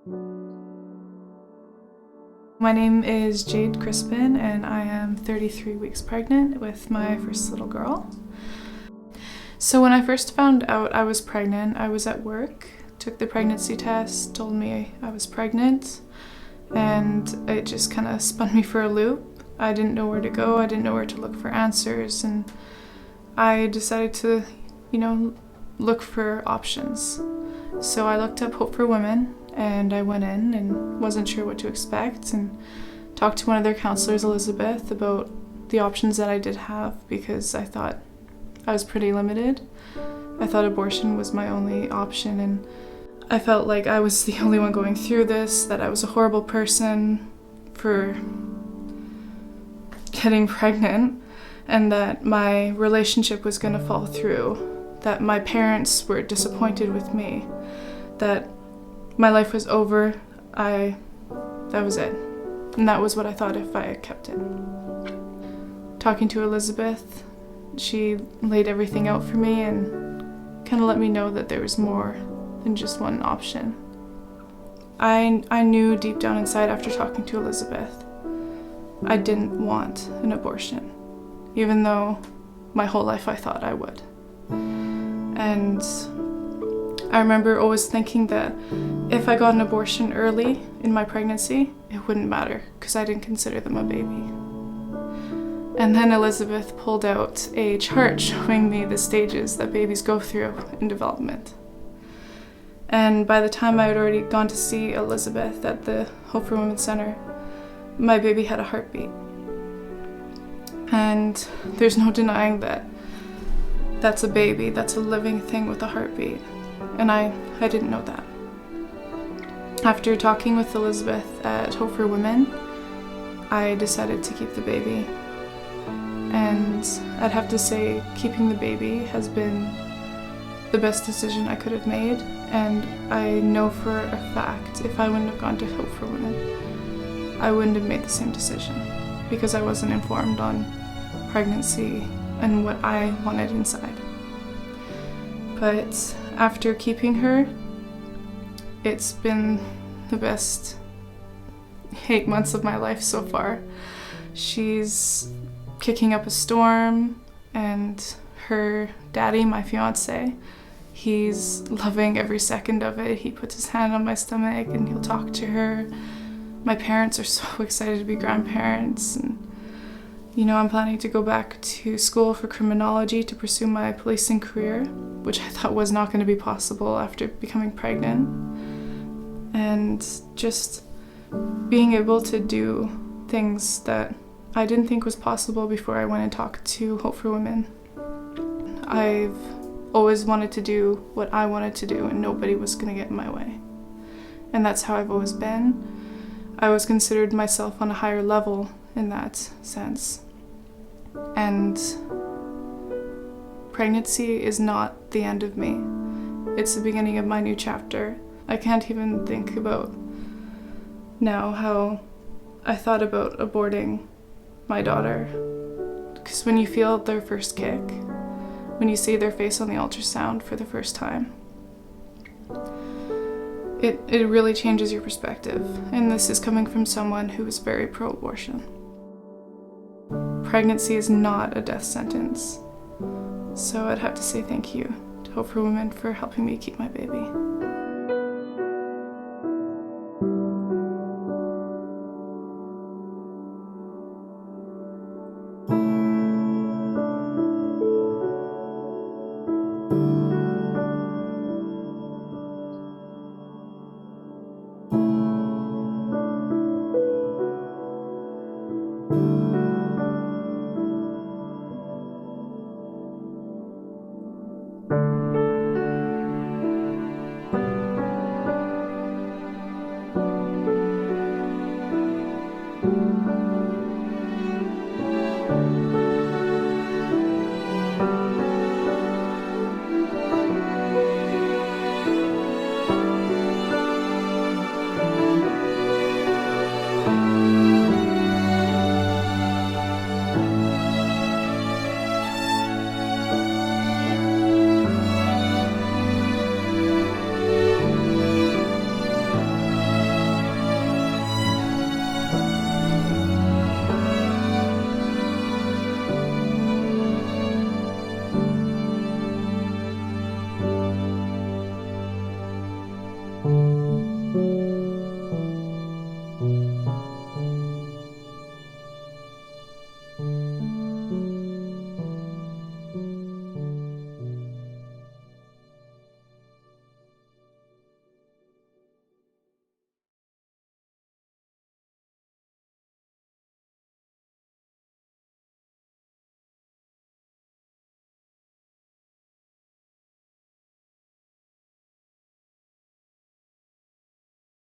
My name is Jade Crispin, and I am 33 weeks pregnant with my first little girl. So when I first found out I was pregnant, I was at work, took the pregnancy test, told me I was pregnant, and it just kind of spun me for a loop. I didn't know where to go, I didn't know where to look for answers, and I decided to, look for options. So I looked up Hope for Women, and I went in and wasn't sure what to expect, and talked to one of their counselors, Elizabeth, about the options that I did have, because I thought I was pretty limited. I thought abortion was my only option, and I felt like I was the only one going through this, that I was a horrible person for getting pregnant, and that my relationship was going to fall through, that my parents were disappointed with me, that my life was over. That was it. And that was what I thought if I had kept it. Talking to Elizabeth, she laid everything out for me and kind of let me know that there was more than just one option. I knew deep down inside after talking to Elizabeth, I didn't want an abortion, even though my whole life I thought I would. And I remember always thinking that if I got an abortion early in my pregnancy, it wouldn't matter because I didn't consider them a baby. And then Elizabeth pulled out a chart showing me the stages that babies go through in development. And by the time I had already gone to see Elizabeth at the Hope for Women Center, my baby had a heartbeat. And there's no denying that that's a baby, that's a living thing with a heartbeat. And I didn't know that. After talking with Elizabeth at Hope for Women, I decided to keep the baby. And I'd have to say keeping the baby has been the best decision I could have made. And I know for a fact if I wouldn't have gone to Hope for Women, I wouldn't have made the same decision because I wasn't informed on pregnancy and what I wanted inside. But after keeping her, it's been the best 8 months of my life so far. She's kicking up a storm, and her daddy, my fiance, he's loving every second of it. He puts his hand on my stomach and he'll talk to her. My parents are so excited to be grandparents, and I'm planning to go back to school for criminology to pursue my policing career, which I thought was not going to be possible after becoming pregnant. And just being able to do things that I didn't think was possible before I went and talked to Hope for Women. I've always wanted to do what I wanted to do, and nobody was going to get in my way. And that's how I've always been. I always considered myself on a higher level in that sense. And pregnancy is not the end of me. It's the beginning of my new chapter. I can't even think about now how I thought about aborting my daughter. Because when you feel their first kick, when you see their face on the ultrasound for the first time, it really changes your perspective. And this is coming from someone who is very pro-abortion. Pregnancy is not a death sentence. So I'd have to say thank you to Hope for Women for helping me keep my baby.